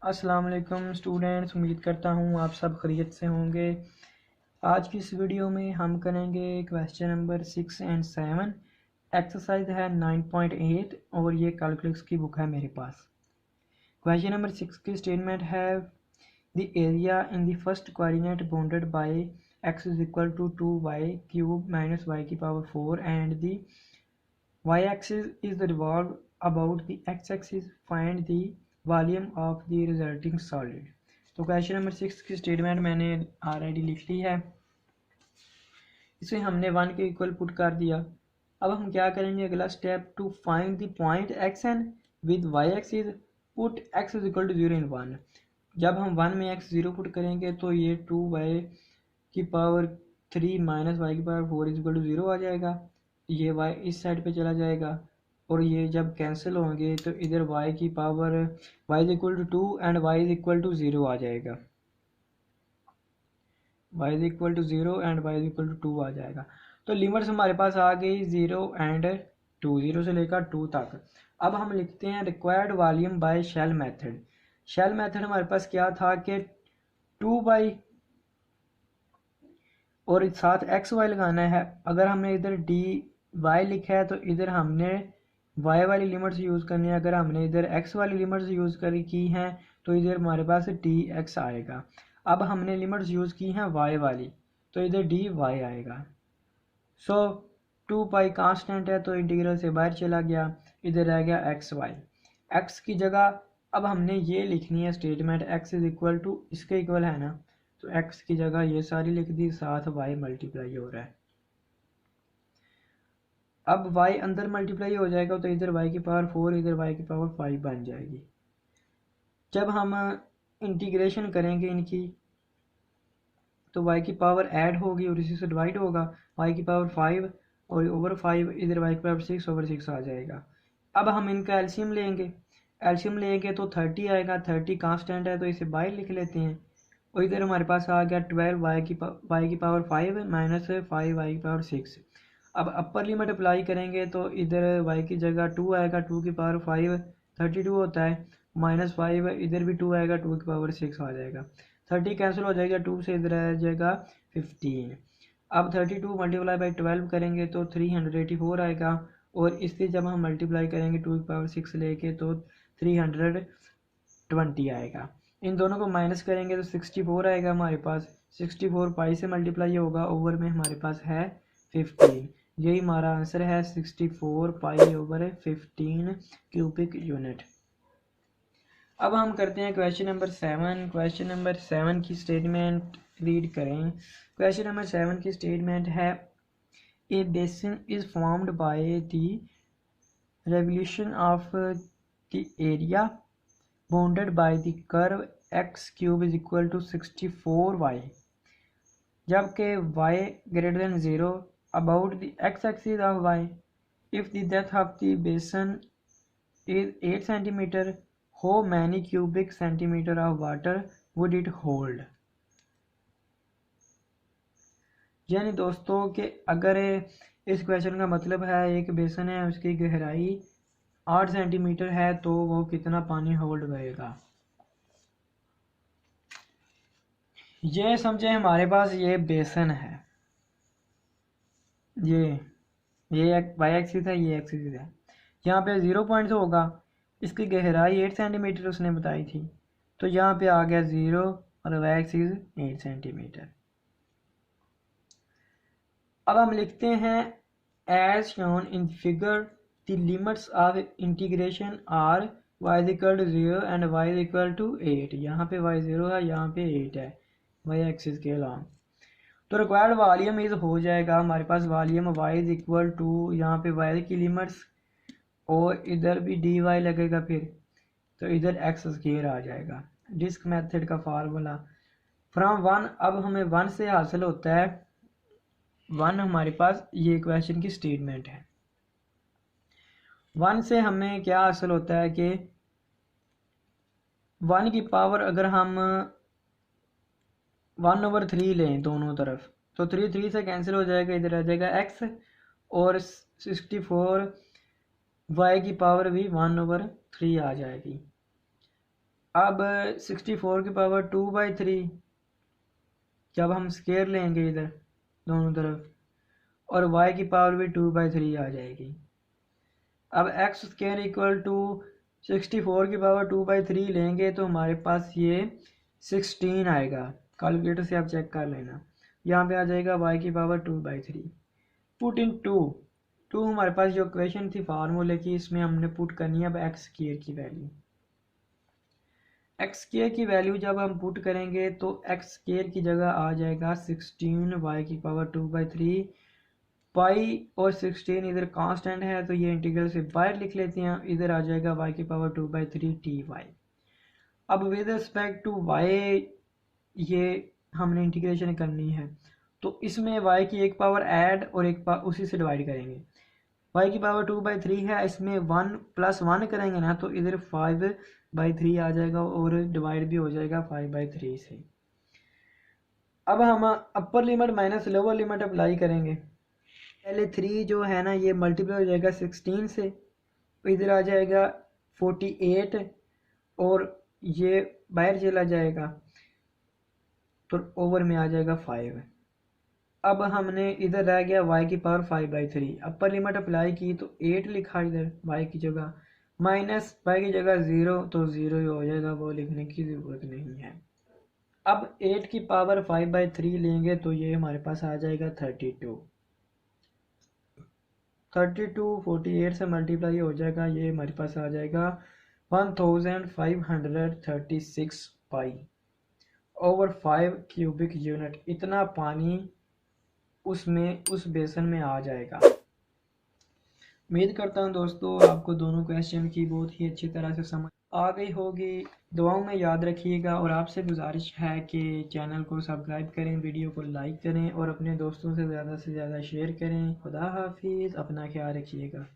अस्सलाम वालेकुम स्टूडेंट्स, उम्मीद करता हूँ आप सब खैरियत से होंगे। आज की इस वीडियो में हम करेंगे क्वेश्चन नंबर 6 एंड 7। एक्सरसाइज है 9.8 और ये कैलकुलस की बुक है मेरे पास। क्वेश्चन नंबर 6 की स्टेटमेंट है the area in the first coordinate bounded by x is equal to 2y cube minus y की power 4 and the y axis is the revolve about the x axis, find the volume of the resulting solid. तो question number 6 की statement मैंने already लिख ली है। इसे हमने 1 के equal put कर दिया। अब हम क्या करेंगे, अगला step, to find the point x n with y axis, put x is equal to 0 in 1। जब हम 1 में एक्स 0 पुट करेंगे तो ये 2y की पावर 3 माइनस वाई की पावर 4 इज इक्वल टू 0 आ जाएगा। ये y इस साइड पे चला जाएगा और ये जब कैंसिल होंगे तो इधर y की power y is equal to 2 and y is equal to 0 आ जाएगा। y is equal to 0 and y is equal to 2 आ जाएगा। तो लिमिट्स हमारे पास आ गई 0 एंड 2, 0 से लेकर 2 तक। अब हम लिखते हैं required volume by shell method. Shell method हमारे पास क्या था कि 2 और साथ एक्स वाई लगाना है। अगर हमने इधर डी वाई लिखा है तो इधर हमने वाई वाली लिमिट्स यूज़ करनी है। अगर हमने इधर एक्स वाली लिमिट्स यूज़ की हैं तो इधर हमारे पास डी एक्स आएगा। अब हमने लिमिट्स यूज़ की हैं वाई वाली तो इधर डी वाई आएगा। सो 2 पाई कांस्टेंट है तो इंटीग्रल से बाहर चला गया, इधर रह गया एक्स वाई। एक्स की जगह अब हमने ये लिखनी है statement, x is equal to इसके इक्वल है ना, तो x की जगह ये सारी लिख दी, साथ y मल्टीप्लाई हो रहा है। अब y अंदर मल्टीप्लाई हो जाएगा तो इधर y की पावर 4 इधर y की पावर 5 बन जाएगी। जब हम इंटीग्रेशन करेंगे इनकी तो y की पावर ऐड होगी और इसी से डिवाइड होगा, y की पावर 5 और ओवर 5 इधर y की पावर 6 ओवर 6 आ जाएगा। अब हम इनका एलसीएम लेंगे तो 30 आएगा। 30 कांस्टेंट है तो इसे बाहर लिख लेते हैं और इधर हमारे पास आ गया 12 y की पावर 5 माइनस 5 y की पावर 6। अब अपर लिमिट अप्लाई करेंगे तो इधर y की जगह 2 आएगा, 2 की पावर 5 32 होता है, माइनस 5 इधर भी 2 आएगा, 2 की पावर 6 आ जाएगा। 30 कैंसिल हो जाएगा, 2 से इधर आ जाएगा 15। अब 32 मल्टीप्लाई बाई 12 करेंगे तो 384 आएगा और इससे जब हम मल्टीप्लाई करेंगे 2 की पावर 6 लेके तो 320 आएगा। इन दोनों को माइनस करेंगे तो 64 आएगा हमारे पास। 64 पाई से मल्टीप्लाई होगा, ओवर में हमारे पास है 15। यही हमारा आंसर है 64 पाई ओवर 15 क्यूबिक यूनिट। अब हम करते हैं क्वेश्चन नंबर 7। क्वेश्चन नंबर 7 की स्टेटमेंट रीड करें। क्वेश्चन नंबर 7 की स्टेटमेंट है a basin is formed by the revolution of the area bounded by the curve x cube is equal to 64y, जबकि y greater than 0 about the x axis of y। If the depth of the basin is 8 centimeter, how many cubic centimeter of water would it hold? यानी दोस्तों कि अगर इस question का मतलब है एक बेसन है, उसकी गहराई 8 सेंटीमीटर है तो वो कितना पानी होल्ड करेगा। ये समझे हमारे पास ये बेसन है, ये वाई एक्सिस है, ये एक्सिस है। यहाँ पे 0 पॉइंट होगा, इसकी गहराई 8 सेंटीमीटर उसने बताई थी, तो यहाँ पे आ गया 0 और वाई एक्सिस 8 सेंटीमीटर। अब हम लिखते हैं as shown in figure the limits of integration are y is equal to 0 and y is equal to 8। यहाँ पे y 0 है, यहाँ पे 8 है y एक्सिस के अलावा। तो रिक्वायर्ड वॉल्यूम इज हो जाएगा हमारे पास volume y is equal to, यहाँ पे y की लिमिट्स और इधर भी dy लगेगा, फिर तो इधर एक्स स्क्वायर आ जाएगा। डिस्क मेथड का फार्मूला फ्रॉम 1, अब हमें 1 से हासिल होता है 1। हमारे पास ये क्वेश्चन की स्टेटमेंट है। 1 से हमें क्या हासिल होता है कि 1 की पावर अगर हम 1/3 लें दोनों तरफ तो 3 से कैंसिल हो जाएगा, इधर आ जाएगा x और 64 y की पावर भी 1/3 आ जाएगी। अब 64 की पावर 2/3 जब हम स्केयर लेंगे इधर दोनों तरफ और y की पावर भी 2/3 आ जाएगी। अब एक्स स्केयर इक्वल टू 64 की पावर 2/3 लेंगे तो हमारे पास ये 16 आएगा। कैलकुलेटर से आप चेक कर लेना। यहाँ पे आ जाएगा y की पावर 2/3। पुट इन टू हमारे पास जो इक्वेशन थी फार्मूले की, इसमें हमने पुट करनी है अब एक्स स्केयर की वैल्यू। एक्स स्केयर की वैल्यू जब हम पुट करेंगे तो एक्स स्केयर की जगह आ जाएगा 16 y की पावर 2/3। पाई और 16 इधर कांस्टेंट है तो ये इंटीग्रल से बाहर लिख लेते हैं। इधर आ जाएगा y की पावर 2/3 टी वाई। अब विद रिस्पेक्ट टू y ये हमने इंटीग्रेशन करनी है तो इसमें y की एक पावर ऐड और एक पावर उसी से डिवाइड करेंगे। y की पावर 2/3 है, इसमें 1 + 1 करेंगे ना तो इधर 5/3 आ जाएगा और डिवाइड भी हो जाएगा 5/3 से। अब हम upper limit minus lower limit apply करेंगे। पहले 3 जो है ना ये मल्टीप्लाई हो जाएगा 16 से, इधर आ जाएगा 48 और ये बाहर चला जाएगा तो ओवर में आ जाएगा 5। अब हमने इधर रह गया y की पावर 5/3। अपर लिमिट अप्लाई की तो 8 लिखा इधर y की जगह, माइनस y की जगह 0 तो 0 ही हो जाएगा, वो लिखने की ज़रूरत नहीं है। अब 8 की पावर 5/3 लेंगे तो ये हमारे पास आ जाएगा 32। 48 से मल्टीप्लाई हो जाएगा, ये हमारे पास आ जाएगा 1536 पाई ओवर 5 क्यूबिक यूनिट। इतना पानी उसमें उस बेसन में आ जाएगा। उम्मीद करता हूँ दोस्तों आपको दोनों क्वेश्चन की बहुत ही अच्छी तरह से समझ आ गई होगी। दुआओं में याद रखिएगा और आपसे गुजारिश है कि चैनल को सब्सक्राइब करें, वीडियो को लाइक करें और अपने दोस्तों से ज़्यादा शेयर करें। खुदा हाफिज़, अपना ख्याल रखिएगा।